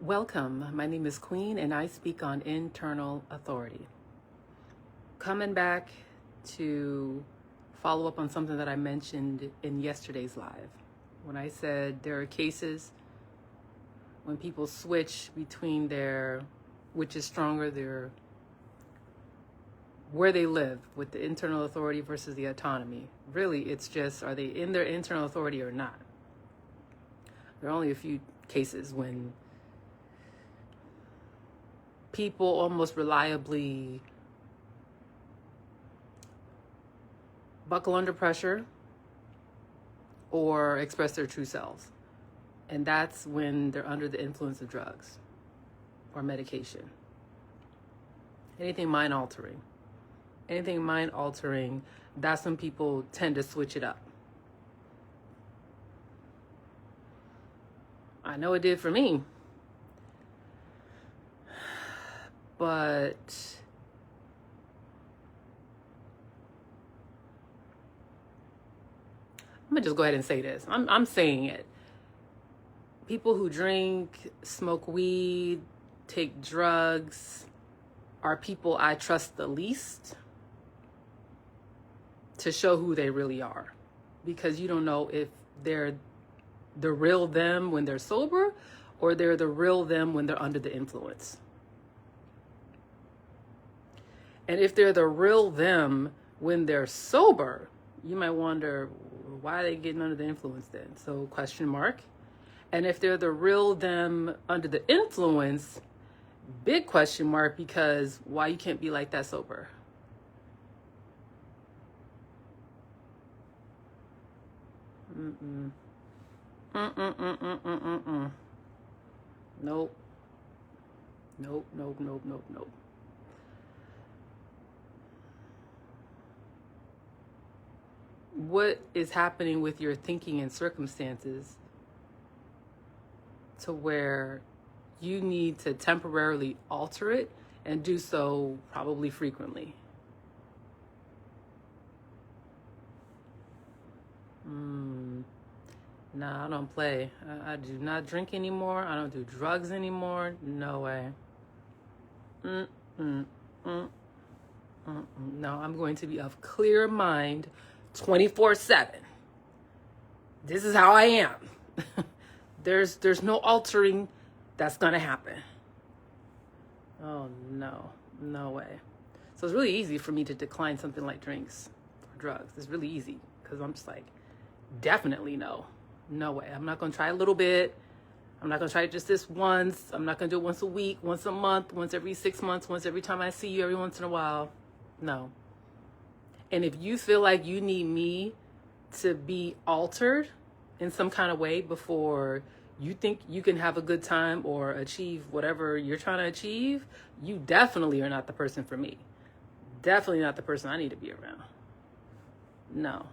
Welcome. My name is Queen and I speak on internal authority. Coming back to follow up on something that I mentioned in yesterday's live when I said there are cases when people switch between their, which is stronger, their where they live with the internal authority versus the autonomy. Really, it's just, are they in their internal authority or not? There are only a few cases when people almost reliably buckle under pressure or express their true selves. And that's when they're under the influence of drugs or medication. Anything mind altering. Anything mind altering, that's when people tend to switch it up. I know it did for me. But I'm gonna just go ahead and say this. I'm saying it. People who drink, smoke weed, take drugs are people I trust the least to show who they really are. Because you don't know if they're the real them when they're sober or they're the real them when they're under the influence. And if they're the real them when they're sober, you might wonder, why are they getting under the influence then? So question mark. And if they're the real them under the influence, big question mark, because why you can't be like that sober? Nope. Nope. What is happening with your thinking and circumstances to where you need to temporarily alter it and do so probably frequently? Nah, I don't play. I do not drink anymore. I don't do drugs anymore. No way. No, I'm going to be of clear mind 24/7. This is how I am. There's no altering that's gonna happen. Oh no way. So it's really easy for me to decline something like drinks or drugs. It's really easy because I'm just like, definitely no way. I'm not gonna try a little bit. I'm not gonna try it just this once. I'm not gonna do it once a week, once a month, once every 6 months, once every time I see you every once in a while. No. And if you feel like you need me to be altered in some kind of way before you think you can have a good time or achieve whatever you're trying to achieve, you definitely are not the person for me. Definitely not the person I need to be around. No.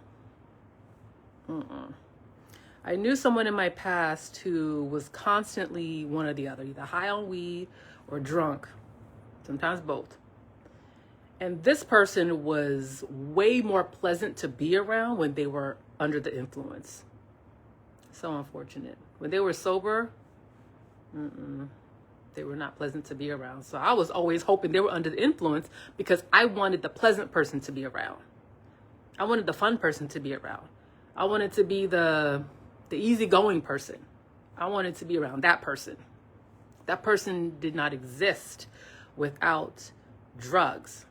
I knew someone in my past who was constantly one or the other, either high on weed or drunk, sometimes both. And this person was way more pleasant to be around when they were under the influence. So unfortunate. When they were sober, they were not pleasant to be around. So I was always hoping they were under the influence because I wanted the pleasant person to be around. I wanted the fun person to be around. I wanted to be the easygoing person. I wanted to be around that person. That person did not exist without drugs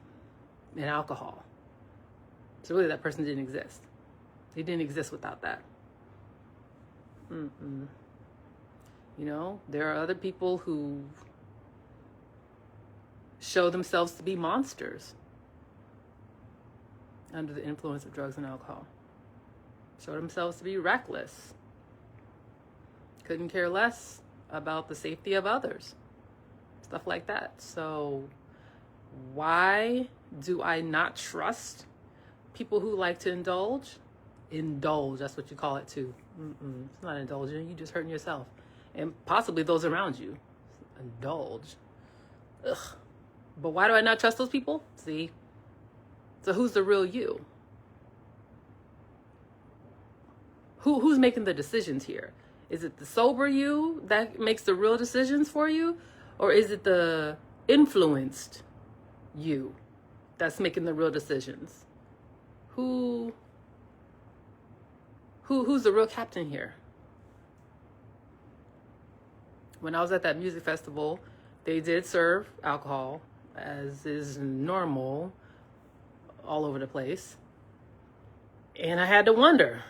and alcohol. So really that person didn't exist. He didn't exist without that. You know, there are other people who show themselves to be monsters under the influence of drugs and alcohol. Show themselves to be reckless. Couldn't care less about the safety of others. Stuff like that. So why do I not trust people who like to indulge? Indulge, that's what you call it too. It's not indulging, you're just hurting yourself. And possibly those around you. Indulge. Ugh. But why do I not trust those people? See? So who's the real you? Who's making the decisions here? Is it the sober you that makes the real decisions for you? Or is it the influenced you that's making the real decisions? Who's the real captain here? When I was at that music festival, they did serve alcohol, as is normal all over the place. And I had to wonder,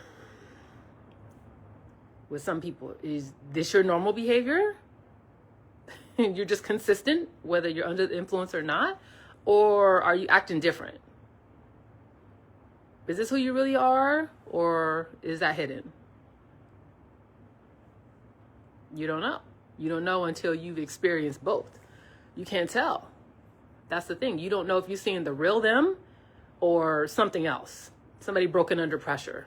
with some people, is this your normal behavior? You're just consistent, whether you're under the influence or not? Or are you acting different? Is this who you really are? Or is that hidden? You don't know. You don't know until you've experienced both. You can't tell. That's the thing. You don't know if you're seeing the real them or something else. Somebody broken under pressure.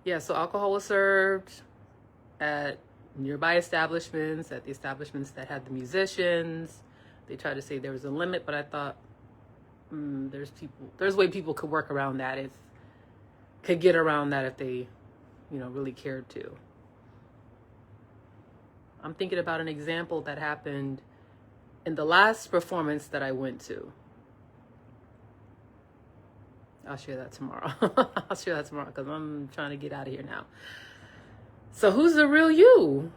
Yeah, so alcohol was served at nearby establishments, at the establishments that had the musicians. They tried to say there was a limit, but I thought there's a way people could work around that, could get around that if they, really cared to. I'm thinking about an example that happened in the last performance that I went to. I'll share that tomorrow. I'll share that tomorrow because I'm trying to get out of here now. So who's the real you?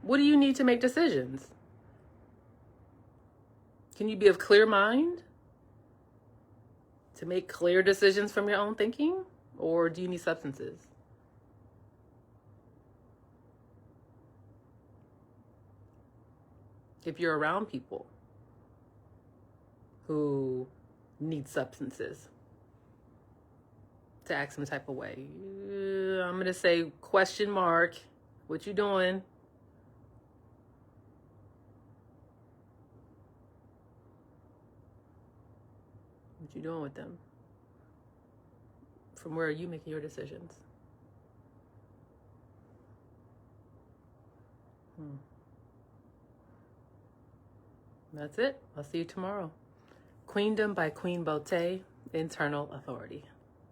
What do you need to make decisions? Can you be of clear mind to make clear decisions from your own thinking? Or do you need substances? If you're around people who need substances to act some type of way, I'm going to say question mark, what you doing? What you doing with them? From where are you making your decisions? That's it. I'll see you tomorrow. Queendom by Queen Beauté Internal Authority.